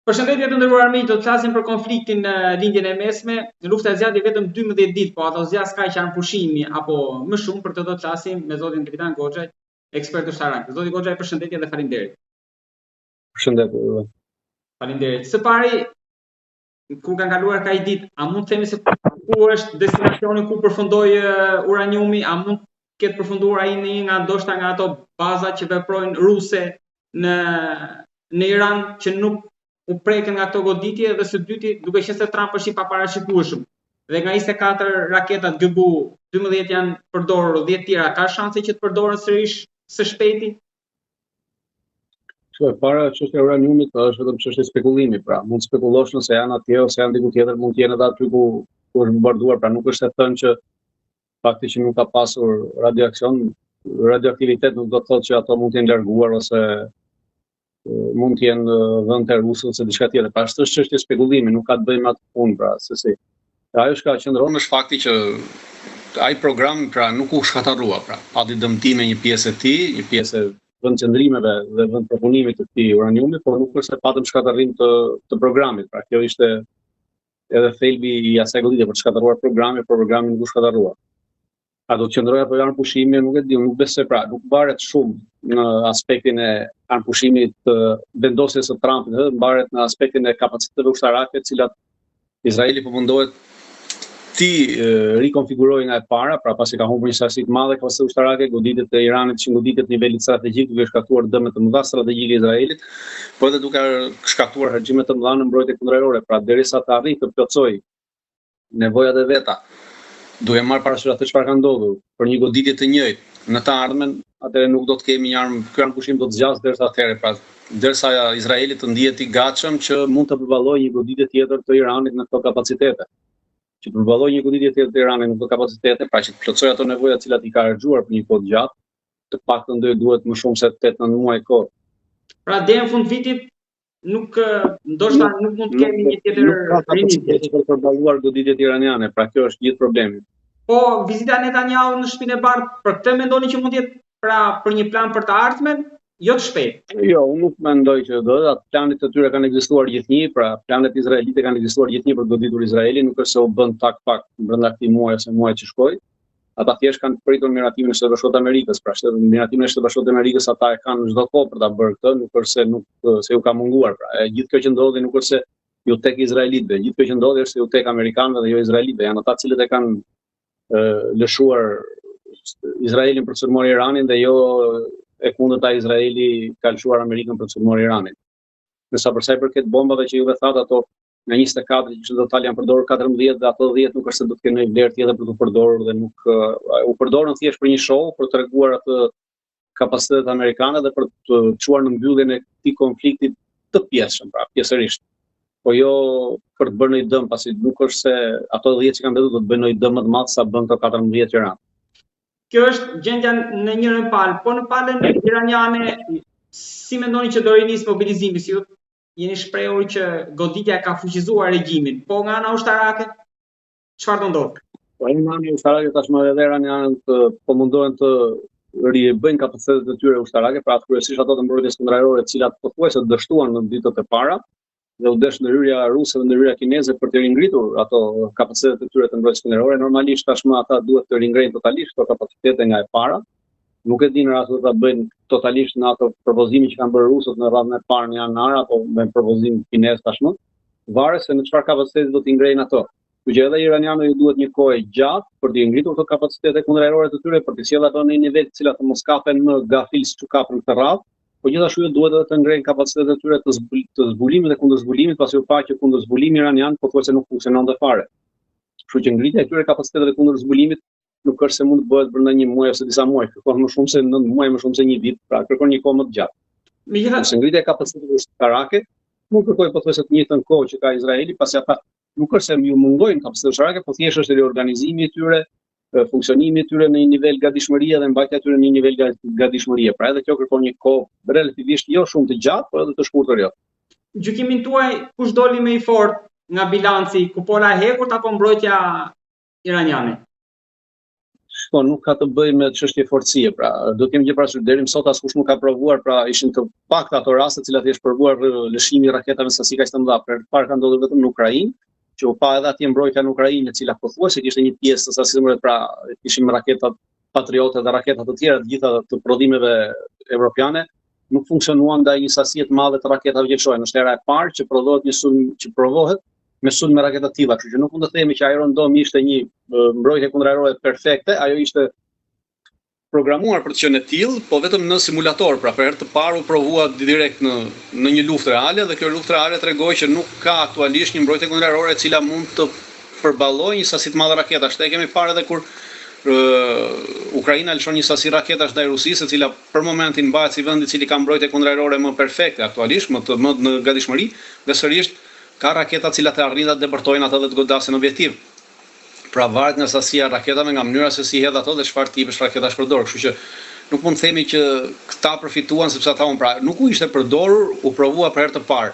Përshëndetje të nderuar miq, do të flasim për konfliktin në lindjen e mesme. Lufta e zgjati vetëm 12 ditë, po ato zgjas kaq janë pushimi apo më shumë, për të do të flasim me zotin Kapitan Goxhaj, ekspert ushtarak. Zoti Goxhaj, përshëndetje dhe faleminderit. Përshëndetje. Faleminderit. Së pari, kur kanë kaluar kaq ditë, a mund të themi se ku është destinacioni ku përfundoi uraniumi, a mund të ketë përfunduar ai në një nga ndoshta nga ato baza që veprojnë ruse në Iran që nuk u prekën nga këto goditje, dhe së dyti, duke qenë se Trump është i paparashikueshëm dhe nga 24 raketat GBU 12 janë përdorur, 10 tjera ka shanse që të përdoren sërish së shpejti? Para çështja e uraniumit është vetëm çështje spekulimi, pra mund spekulosh nëse janë atje ose janë diku tjetër, mund të jenë edhe aty ku është bombarduar, pra nuk është e thënë që fakti që nuk ka pasur radioaktivitet nuk do të thotë që ato mund të jenë larguar ose mund të jenë dhënë te rusët ose diçka tjetër. Pra është çështje spekulimi, nuk ka të bëjë me atë punë, pra se si. Ajo që ka qëndron është fakti që ai program pra nuk u shkatërrua, pra pati dëmtime një pjesë e tij, një pjesë e vendqëndrimeve dhe vend propunimit të këtij uraniumi, por nuk është se patëm shkatërrim të programit. Pra kjo ishte edhe thelbi i asaj goditje për të shkatëruar programin, por programi nuk u shkatërrua. A do të qëndrojë apo janë pushimi, nuk e di, nuk besoj, pra nuk varet shumë në aspektin e anëpushimit të vendosjes së Trumpit, mbaret në aspektin e kapaciteteve ushtarake, të cilat Izraeli po mundohet ti rikonfigurojë nga e para, pra pasi ka humbur një sasi të madhe kapacitete ushtarake, goditjet e Iranit që goditjet në nivelit strategjik duke shkaktuar dëme të mëdha strategjike Izraelit, por edhe duke shkaktuar harxime të mëdha në mbrojtje kundërorë, pra derisa të arrijë të plotësoj nevojat e veta, duke marrë parasysh atë çfarë ka ndodhur për një goditje të njëjtë në të ardhmen, atëherë nuk do të kemi një armë, ky anëpushim do të zgjasë derisa atëherë, pra derisa Izraeli të ndihet i gatshëm që mund të përballojë një goditje tjetër të Iranit në këto kapacitete. Që të përballojë një goditje tjetër të Iranit në këto kapacitete, pra që të plotësojë ato nevoja të cilat i ka harxuar për një kohë gjatë, të paktën duhet më shumë se 8-9 muaj kohë. Pra deri në fund vitit ndoshta nuk mund të kemi një tjetër rinitje për përballuar goditjet iraniane, pra kjo është gjithë problemi. Po vizita e Netanyahu në Shtëpinë e Bardhë, për këtë mendoni që mund të jetë pra për një plan për të ardhmen, jo të shpejtë? Jo, unë nuk mendoj që do, atë planet të tyre kanë ekzistuar gjithnjë, pra planet izraelite kanë ekzistuar gjithnjë për goditur Izraelin, nuk është se u bën tak brenda këtij muaji ose muajit që shkoi. Ata thjesht kanë pritur miratimin e Shtetit Bashkuar të Amerikës, pra miratimin e Shtetit Bashkuar të Amerikës ata e kanë çdo kohë për ta bërë këtë, nuk është se ju ka munguar, pra gjithë kjo që ndodhi nuk është se ju tek izraelitëve, gjithë kjo që ndodhi është se ju tek amerikanëve dhe jo izraelitëve, janë ata cilët e kanë lëshuar Izraelin për të sulmuar Iranin dhe jo e kundërta Izraeli ka lëshuar Amerikën për të sulmuar Iranin. Nësa përsa i përket bombave që juve thatë, ato nga 24 që total janë përdorur 14 dhe ato 10 nuk është se do të kenë një vlerë tjetër për të përdorur dhe nuk u përdorën thjesht për një show, për të treguar atë kapacitetet amerikane dhe për të çuar në mbylljen e këtij konflikti të pjesshëm, pra pjesërisht. Po jo për të bërë një dëm, pasi nuk është se ato 10 që kanë mbetur do të bëjnë një dëm më të madh sa bën këto 14 që ranë. Kjo është gjendja në njërin palë, po në palën iraniane, si mendoni që do rinis mobilizimi, si jeni shprehur që goditja ka fuqizuar regjimin, po nga ana ushtarake, çfarë do ndodhë? Po nga ana ushtarake tashmë edhe iranianët po mundohen të ribëjnë kapacitetet e tyre ushtarake, pra kryesisht ato të mbrojtjes kundërorë, të cilat pothuajse dështuan në ditët e para, dhe u desh ndërhyrja ruse dhe ndërhyrja kineze për të ringritur ato kapacitetet e tyre të mbrojtjes kundërore. Normalisht tashmë ata duhet të ringrejnë totalisht këto kapacitete nga e para. Nuk e di në rast se do ta bëjnë totalisht në ato propozime që kanë bërë rusët në radhën e parë në janar apo me propozim kinez tashmë. Varet se në çfarë kapaciteti do të ngrejnë ato. Kështu që edhe iranianëve ju duhet një kohë gjatë për të ngritur këto kapacitete kundërore të tyre, për të sjellë ato në një nivel të cilat të mos kapen më gafil siç u kapën këtë radhë. Po gjithashtu duhet edhe të ngrejnë kapacitetet e tyre të zbulimit dhe kundërzbulimit, pasi u pa që kundërzbulimi iranian pothuajse nuk funksiononte fare. Kështu që ngritja e këtyre kapaciteteve të kundërzbulimit nuk është se mund të bëhet brenda një muaji ose disa muaj, kërkon më shumë se 9 muaj, më shumë se një vit, pra kërkon një kohë më të gjatë. Megjithatë, ngritja e kapacitetive ushtarake nuk kërkoi pothuajse të njëjtën kohë që ka Izraeli, pasi ata nuk është se ju mungojnë kapacitetet ushtarake, po thjesht është riorganizimi i tyre, funksionimi i tyre në një nivel gatishmërie dhe mbajtja e tyre në një nivel gatishmërie. Pra edhe kjo kërkon një kohë relativisht jo shumë të gjatë, por edhe të shkurtër jo. Gjykimin tuaj, kush doli më i fortë nga bilanci, kupola e hekur apo mbrojtja iraniane? Po nuk ka të bëjë me çështje forcie, pra do të kemi gjë parasysh deri më sot askush nuk ka provuar, pra ishin të pakta ato raste të cilat është provuar lëshimi i raketave në sasi kaq të mëdha. Për parë ka ndodhur vetëm në Ukrainë, që u pa edhe atje mbrojtja në Ukrainë, e cila pothuajse kishte një pjesë të sasisë mëdha, pra kishim raketat Patriote dhe raketat të tjera të gjitha të prodhimeve evropiane, nuk funksionuan ndaj një sasie të madhe të raketave vjeçore. Në era e parë që prodhohet një sulm që provohet me sulm me raketa të tilla, kështu që nuk mund të themi që Iron Dome ishte një mbrojtje kundërajrore perfekte, ajo ishte programuar për të qenë e tillë, po vetëm në simulator, pra për herë të parë u provua direkt në një luftë reale dhe kjo luftë reale tregoi që nuk ka aktualisht një mbrojtje kundërajrore e cila mund të përballojë një sasi të madhe raketash. Këtë kemi parë edhe kur Ukraina lëshon një sasi raketash ndaj Rusisë, e cila për momentin mbahet si vendi i cili ka mbrojtje kundërajrore më perfekte aktualisht, më në gatishmëri, dhe sërish ka raketa të cilat e arrin ta depërtojnë ato dhe të godasin objektiv. Pra varet nga sasia e raketave, nga mënyra se si hedh ato dhe çfarë tipesh raketash përdor. Kështu që nuk mund të themi që këta përfituan sepse ata pra nuk u ishte përdorur, u provua për herë të parë.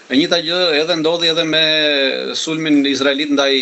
E njëjta gjë edhe ndodhi edhe me sulmin izraelit ndaj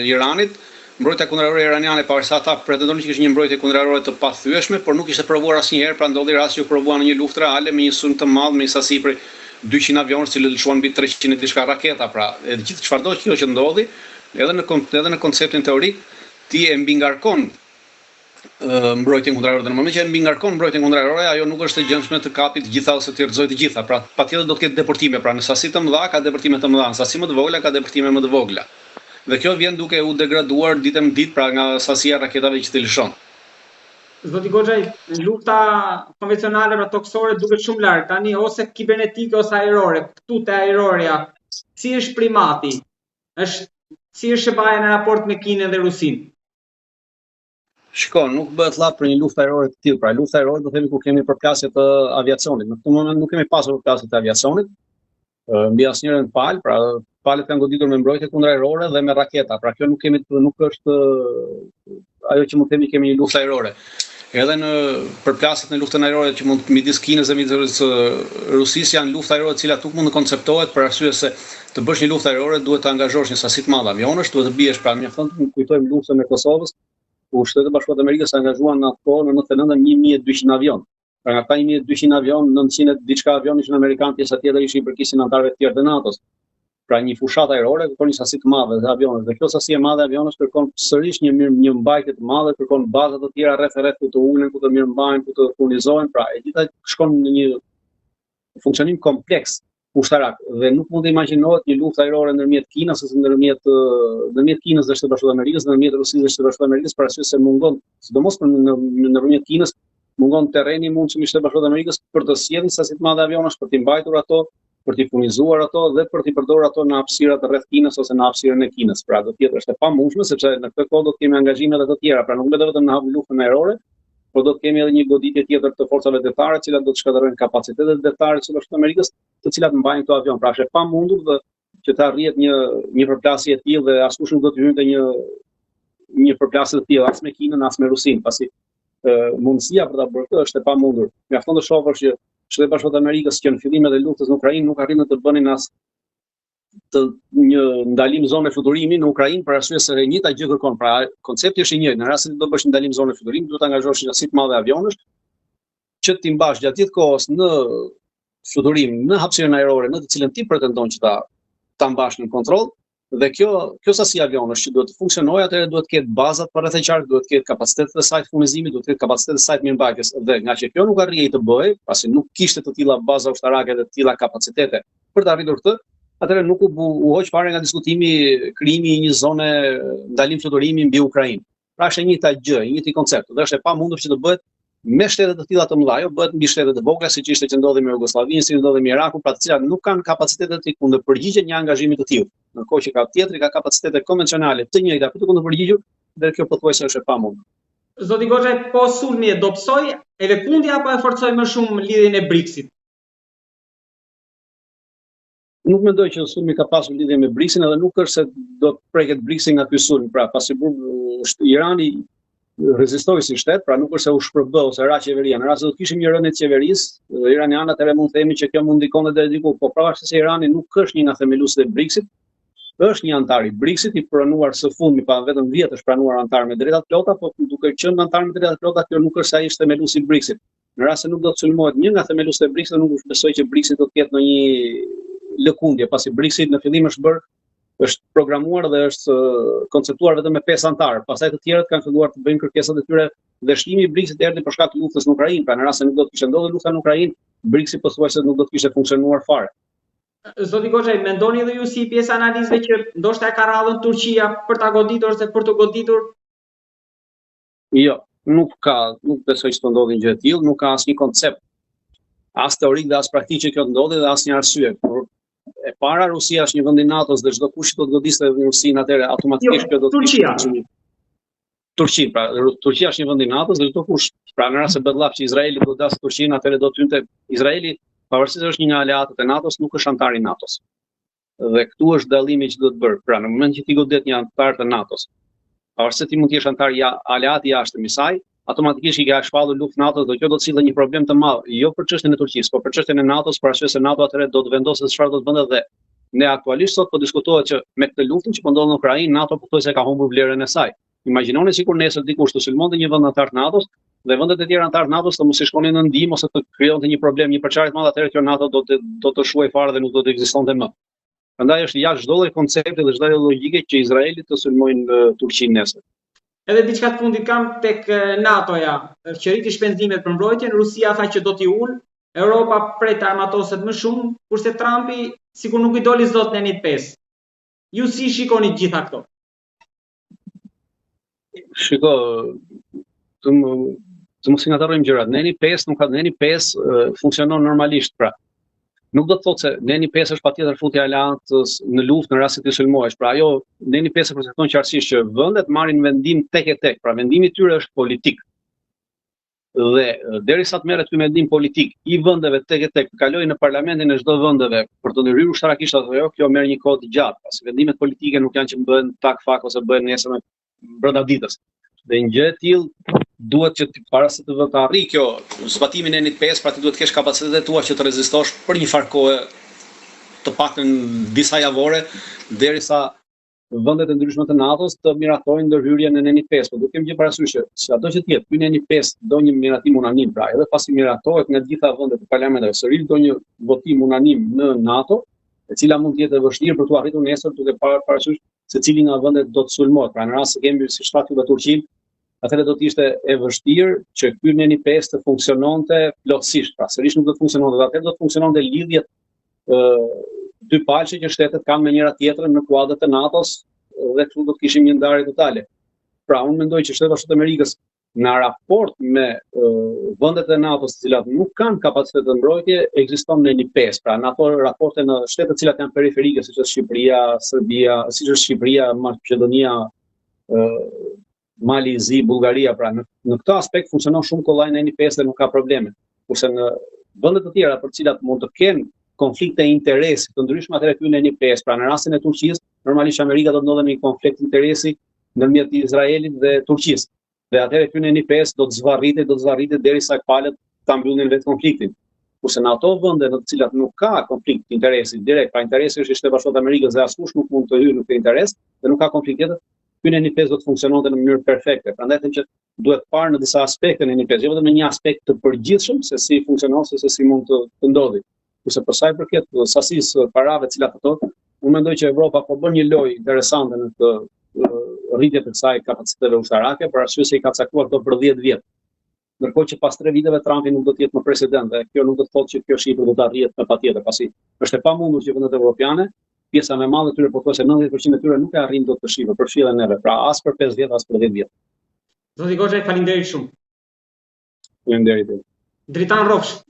Iranit. Mbrojtja kundërajrore iraniane, pavarësisht ata pretendonin që kishte një mbrojtje kundërajrore të pathyeshme, por nuk ishte provuar asnjëherë, pra ndodhi rasti që u provua në një luftë reale me një sulm të madh, me një sasi për 200 avionë që lëshuan mbi 300 diçka raketa, pra e gjithë çfarëdo që ndodhi, edhe në konceptin teorik, ti e mbi ngarkon mbrojtjen kundërajrore. Në momentin që e mbi ngarkon mbrojtjen kundërajrore, ajo nuk është e gjendshme të kapi të gjitha ose të rrëzojë të gjitha. Pra patjetër do të ketë deportime, pra në sasi të mëdha ka deportime të mëdha, në sasi më të vogla ka deportime më të vogla. Dhe kjo vjen duke u degraduar ditë me ditë, pra nga sasia e raketave që ti lëshon. Zoti Goxha, lufta konvencionale pra toksore duket shumë larg. Tani ose kibernetike ose ajrore. Këtu te ajroria, si është primati? Si është shëbaja në raport me Kinën dhe Rusinë? Shiko, nuk bëhet lart për një luftë ajrore të tillë. Pra lufta ajrore do themi ku kemi përplasje të aviacionit. Në këtë moment nuk kemi pasur përplasje të aviacionit. Mbi asnjërin palë, pra palët kanë goditur me mbrojtje kundërajrore dhe me raketa. Pra kjo nuk është ajo që mund të themi kemi një luftë ajrore. Edhe në përplasjet në luftën ajrore që mund midis Kinës dhe midis Rusisë janë luftë ajrore të cilat nuk mund të konceptohet për arsye se të bësh një luftë ajrore duhet të angazhosh një sasi të madhe avionësh, duhet të biesh, pra mjafton të kujtojmë luftën e Kosovës, ku Shtetet e Bashkuara të Amerikës angazhuan në atë kohë në 99 1200 avion. Pra nga ata 1200 avion, 900 diçka avion ishin amerikanë, pjesa tjetër ishin përkisin anëtarëve të tjerë të NATO-s. Pra një fushatë ajrore kërkon një sasi të madhe të avionësh, dhe kjo sasi e madhe avionësh kërkon sërish një mbajtje të madhe, kërkon baza të tjera rreth ku të ulen, ku të mirëmbajnë, ku të furnizohen, pra e gjitha shkon në një funksionim kompleks ushtarak dhe nuk mund të imagjinohet një luftë ajrore ndërmjet Kinës ose ndërmjet Kinës dhe Shtetit Bashkuar të Amerikës, ndërmjet Rusisë dhe Shtetit Bashkuar të Amerikës, për arsye se mungon, sidomos ndërmjet Kinës, mungon terreni i mundshëm i Shtetit Bashkuar të Amerikës për të sjellë sasi të madhe avionësh, për të mbajtur ato, për t'i furnizuar ato dhe për t'i përdorur ato në hapësirat rreth Kinës ose në hapësirën e Kinës. Pra do të jetë është e pamundshme sepse në këtë kohë do të kemi angazhime edhe të tjera, pra nuk vetëm në luftën ajrore, por do të kemi edhe një goditje tjetër të forcave detare, të cilat do të shkatërrojnë kapacitetet detare të Shtetit Amerikës, të cilat mbajnë këto avion. Pra është e pamundur dhe që të arrihet një përplasje e tillë dhe askush nuk do të hynte një përplasje të tillë as me Kinën as me Rusinë, pasi mundësia për ta bërë këtë është e pamundur. Mjafton të shohësh që Shtetet e Bashkuara të Amerikës që në fillimet e luftës në Ukrainë nuk arritën të bënin as një ndalim zone fluturimi në Ukrainë për arsye se e njëjta gjë kërkon. Pra koncepti është i njëjtë. Në rastin se do bësh një ndalim zone fluturimi, duhet të angazhosh një sasi të madhe avionësh që ti mbash gjatë gjithë kohës në fluturim, në hapësirën ajrore, në të cilën ti pretendon që ta mbash në kontroll. Dhe kjo sasi avionësh që duhet të funksionojë, atëherë duhet të ketë bazat përreth e qark, duhet të ketë kapacitetet e saj të furnizimit, duhet të ketë kapacitetet e saj të mirëmbajtjes. Dhe nga që kjo nuk arrihej të bëhej, pasi nuk kishte të tilla baza ushtarake dhe të tilla kapacitete për të arritur këtë, atëherë nuk u hoq fare nga diskutimi krijimi i një zone ndalim fluturimi mbi Ukrainë. Pra është e njëjta gjë, i njëjti koncept. Dhe është e pamundur që të bëhet me shtete të tilla të mëdha, jo bëhet mbi shtete të vogla siç ishte që ndodhi me Jugosllavinë, si ndodhi me Irakun, pra të cilat nuk kanë kapacitetet të kundërpërgjigjen një angazhimi të tillë. Ndërkohë që tjetri ka kapacitete konvencionale të njëjta për të kundërpërgjigjur, dhe kjo pothuajse është e pamundur. Zoti Goxha, po sulmi e dobësoi edhe Kundi apo e forcoi më shumë lidhjen e BRICS-it? Nuk mendoj që sulmi ka pasur lidhje me BRICS-in, edhe nuk është se do të preket BRICS-i nga ky sulm. Pra, pasi Irani rezistoi si shtet, pra nuk është se u shpërbë ose ra qeveria. Në rast se do të kishim një rënë të qeverisë, iranianët edhe mund të themi që kjo mund ndikonte deri diku, po pavarësisht se Irani nuk është një nga themeluesit e BRICS-it, është një antar i BRICS-it, i pranuar së fundmi, pa vetëm 10 është pranuar antar me drejtat plota, po duke qenë antar me drejtat plota, kjo nuk është se ai është themeluesi i BRICS-it. Në rast se nuk do të sulmohet një nga themeluesit e BRICS-it, nuk besoj që BRICS-i do të ketë ndonjë lëkundje, pasi BRICS-i në fillim është programuar dhe është konceptuar vetëm me 5 antarë. Pastaj të tjerët kanë filluar të bëjnë kërkesat e tyre dhe shtimi i BRICS-it erdhi për shkak të luftës në Ukrainë. Pra në rast se nuk do të kishte ndodhur lufta në Ukrainë, BRICS-i pothuajse nuk do të kishte funksionuar fare. Zoti Goxhaj, mendoni edhe ju si pjesë analizve që ndoshta e ka rradhën Turqia për ta goditur ose për të goditur? Jo, nuk besoj që të ndodhi gjë e tillë, nuk ka asnjë koncept, as teorik dhe as praktik që kjo të ndodhi dhe asnjë arsye. Por e para, Rusia është një vend i NATO-s dhe çdo kush do të godiste Rusinë atëherë automatikisht kjo do të Turqia, pra Turqia është një vend i NATO-s dhe çdo kush, pra në rast se bëhet llaf që Izraeli do dasë Turqinë, atëherë do të hynte Izraeli, pavarësisht se është një nga aleatët e NATO-s, nuk është antar i NATO-s. Dhe këtu është dallimi që duhet bërë. Pra në moment që ti godet një antar të NATO-s, pavarësisht se ti mund të jesh antar aleat i jashtëm i saj, automatikisht i ka shpallur luftë NATO-s, do kjo do të sjellë një problem të madh, jo për çështjen e Turqisë, por për çështjen e NATO-s, për arsye se NATO atëherë do të vendosë se çfarë do të bënte dhe ne aktualisht sot po diskutohet që me këtë luftë që po ndodh në Ukrainë, NATO pothuajse ka humbur vlerën e saj. Imagjinoni sikur nesër dikush të sulmonte një vend antar të NATO-s dhe vendet e tjera antar të NATO-s të mos i shkonin në ndihmë ose të krijonte një problem, një përçarje të madhe, atëherë kjo NATO do të shuaj fare dhe nuk do të ekzistonte më. Prandaj është jashtë çdo lloj koncepti dhe çdo lloj logjike që Izraeli të sulmojnë Turqinë nesër. Edhe diçka të fundit kam tek NATO-ja, qëriti shpenzimet për mbrojtjen, Rusia tha që do t'i ul, Europa pret të armatoset më shumë, kurse Trumpi sikur nuk i doli zot në Nenit 5. Ju si shikoni gjitha këto? Shiko, të mos i ngatarrojmë gjërat. Neni 5 funksionon normalisht, pra. Nuk do të thotë se Neni 5 është patjetër futja e aleancës në luftë në rast se ti sulmohesh. Pra ajo Neni 5 e përcakton qartësisht që vendet marrin vendim tek e tek. Pra vendimi i tyre është politik. Dhe derisa të merret ky mendim politik i vendeve tek e tek, kalojë në parlamentin e çdo vendeve për të ndërhyrë ushtarakisht apo jo, kjo merr një kohë të gjatë. Pasi vendimet politike nuk janë që bëhen tak fak ose bëhen nesër brenda ditës. Dhe një gjë e tillë duhet që para se të arrijë kjo zbatimin e Nenit 5, pra ti duhet të kesh kapacitetet tua që të rezistosh për një farë kohe, të paktën disa javore, derisa vendet e ndryshme të NATO-s të miratojnë ndërhyrjen e Nenit 5. Por duhet kemi gjë parasysh që sado që të jetë ky Neni 5 do një miratim unanim, pra edhe pasi miratohet nga gjitha vendet e parlamenteve, sërish do një votim unanim në NATO, e cila mund të jetë e vështirë për të arritur nesër, duke parasysh se cili nga vendet do të sulmohet. Pra në rast se kemi si shtatë dhe Turqinë, atëherë do të ishte e vështirë që ky Neni 5 të funksiononte plotësisht. Pra sërish nuk do të funksiononte, dhe atëherë do të funksiononte lidhjet dy palçe që shtetet kanë me njëra tjetrën në kuadër të NATO-s dhe këtu do të kishim një ndarje totale. Pra unë mendoj që Shtetet Bashkuara të Amerikës në raport me vendet e NATO-s të cilat nuk kanë kapacitet të mbrojtje, ekziston Neni 5. Pra në ato raporte në shtetet të cilat janë periferike, siç është Shqipëria, Serbia, siç është Shqipëria, Maqedonia, Mali, Zi, Bullgaria, pra në këtë aspekt funksionon shumë kollaj Neni 5 dhe nuk ka probleme. Kurse në vende të tjera për të cilat mund të kenë konflikte interesi të ndryshme, atëherë ky Neni 5, pra në rastin e Turqisë, normalisht Amerika do të ndodhe në një konflikt interesi ndërmjet Izraelit dhe Turqisë. Dhe atëherë ky Neni 5 do të zvarritet derisa palët ta mbyllin vetë konfliktin. Kurse në ato vende në të cilat nuk ka konflikt interesi direkt, pra interesi është i Shtetit Bashkuar të Amerikës dhe askush nuk mund të hyjë në këtë interes dhe nuk ka konflikt tjetër, ky Neni 5 do të funksiononte në mënyrë perfekte. Prandaj them që duhet parë në disa aspekte Neni 5, jo vetëm në një aspekt të përgjithshëm se si funksionon, se si mund të ndodhi. Kurse për sa i përket sasisë parave të cilat ato, unë mendoj që Evropa po bën një lojë interesante në këtë rritje të kësaj kapaciteteve ushtarake, për arsye se i ka caktuar këto për 10 vjet. Ndërkohë që pas 3 viteve Trumpi nuk do të jetë më president dhe kjo nuk do të thotë që kjo shifër do të arrihet me patjetër, pasi është e pamundur që vendet evropiane, pjesa më e madhe e tyre, pothuajse 90% e tyre nuk e arrin dot të shifër, përfshirë neve, pra as për 5 vjet, as për 10 vjet. Zoti Goxhaj, faleminderit shumë. Faleminderit. Dritan Rrofsh.